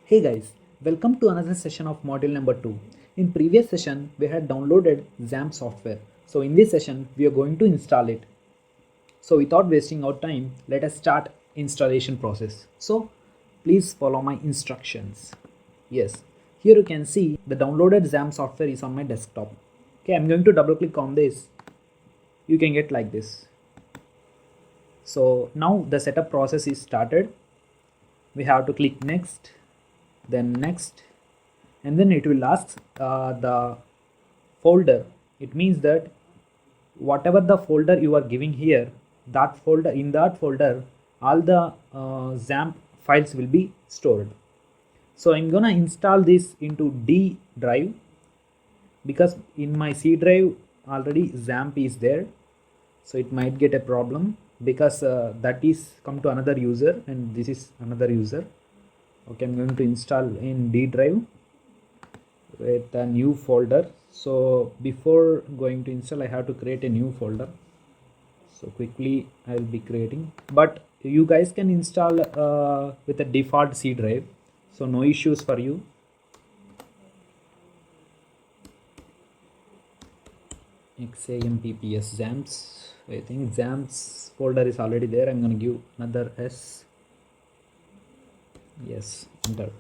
Hey guys, welcome to another session of module number 2. In previous session, we had downloaded XAMPP software. So in this session, we are going to install it. So without wasting our time, let us start installation process. So please follow my instructions. Yes, here you can see the downloaded XAMPP software is on my desktop. Okay, I'm going to double click on this. You can get like this. So now the setup process is started. We have to click next, then next, and then it will ask the folder. It means that whatever the folder you are giving here, that folder, in that folder all the XAMPP files will be stored. So I'm gonna install this into D drive because in my C drive already XAMPP is there, so it might get a problem because that is come to another user and this is another user. Okay, I'm going to install in D drive with a new folder. So before going to install, I have to create a new folder. So quickly I will be creating, but you guys can install with a default C drive, so no issues for you. XAMPPS XAMPPs. I think XAMPPs folder is already there. I'm going to give another S. Yes, enter.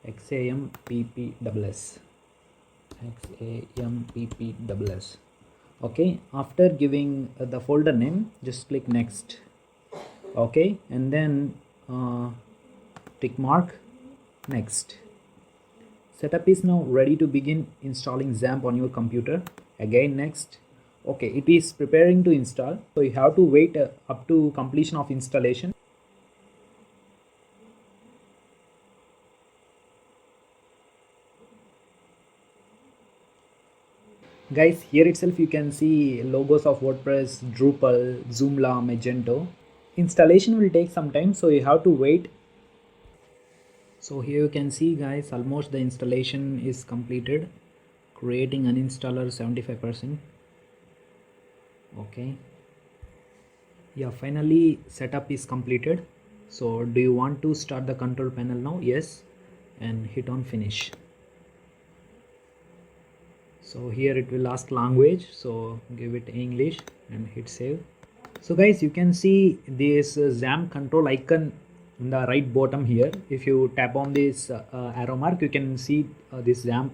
XAMPPSS. XAMPPSS. Okay, after giving the folder name, just click next. Okay, and then tick mark next. Setup is now ready to begin installing XAMPP on your computer. Again next. Okay, it is preparing to install, so you have to wait up to completion of installation. Guys, here itself you can see logos of WordPress, Drupal, Joomla, Magento. Installation will take some time, so you have to wait. So here you can see guys, almost the installation is completed. Creating uninstaller 75%. Okay, yeah, finally setup is completed. So do you want to start the control panel now? Yes, and hit on finish. So here it will ask language, so give it English and hit save. So guys, you can see this XAMPP control icon in the right bottom here. If you tap on this arrow mark, you can see this XAMPP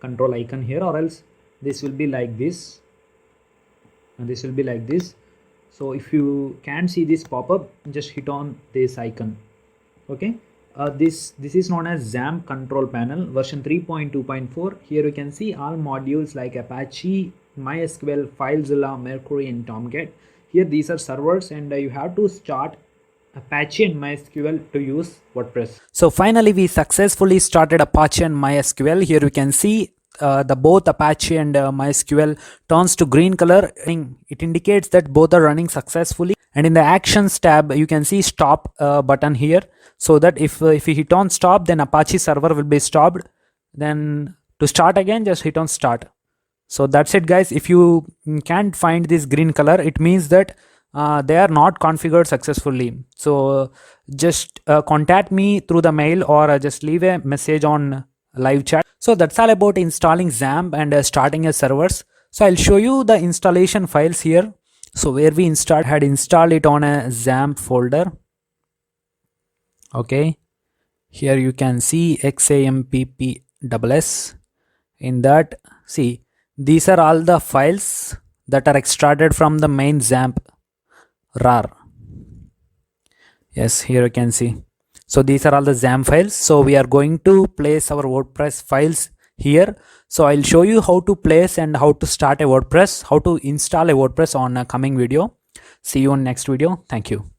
control icon here, or else this will be like this and this will be like this. So if you can't see this pop-up, just hit on this icon. Okay, this is known as XAMPP control panel version 3.2.4. Here you can see all modules like Apache, MySQL, FileZilla, Mercury and Tomcat. Here these are servers, and you have to start Apache and MySQL to use WordPress. So finally we successfully started Apache and MySQL. Here you can see the both Apache and MySQL turns to green color. It indicates that both are running successfully. And in the actions tab you can see stop button here, so that if you hit on stop, then Apache server will be stopped. Then to start again, just hit on start. So that's it guys. If you can't find this green color, it means that they are not configured successfully. So just contact me through the mail, or just leave a message on live chat. So that's all about installing XAMPP and starting a servers. So I'll show you the installation files here. So where we had installed it on a XAMPP folder. Okay, here you can see XAMPPSS. In that, see, these are all the files that are extracted from the main XAMPP rar. Yes, here you can see. So these are all the XAMPP files. So we are going to place our WordPress files here. So I'll show you how to place and how to start a WordPress, how to install a WordPress on a coming video. See you on next video. Thank you.